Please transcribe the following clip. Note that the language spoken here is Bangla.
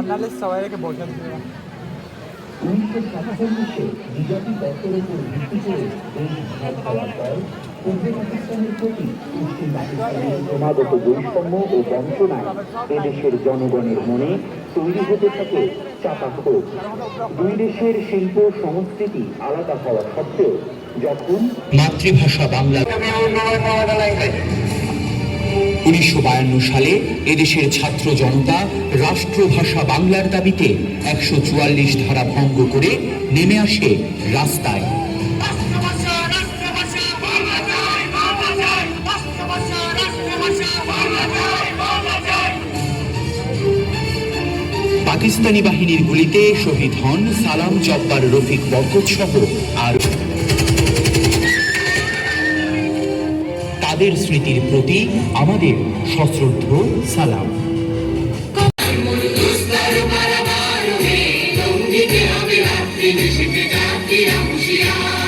নাহলে সবাই রেখে বসে দিবে। 1947-এ বিজেপি তত্ত্বের উপর ভিত্তি করে দেশ ভাগ করার পর পূর্ব পাকিস্তানের প্রতি পশ্চিম পাকিস্তানের ক্রমাগত বৈষম্য ও বঞ্চনায় এদেশের জনগণের মনে তৈরি হতে থাকে চাপা ক্ষোভ। দুই দেশের শিল্প সংস্কৃতি আলাদা হওয়া সত্ত্বেও যখন মাতৃভাষা বাংলা 1952 সালে এদেশের ছাত্র জনতা রাষ্ট্রভাষা বাংলার দাবিতে 144 ধারা ভঙ্গ করে নেমে আসে রাস্তায়। পাকিস্তানি বাহিনীর গুলিতে শহীদ হন সালাম, জব্বার, রফিক, বরকত সহ আর তাদের স্মৃতির প্রতি আমাদের সশ্রদ্ধ সালাম। Give me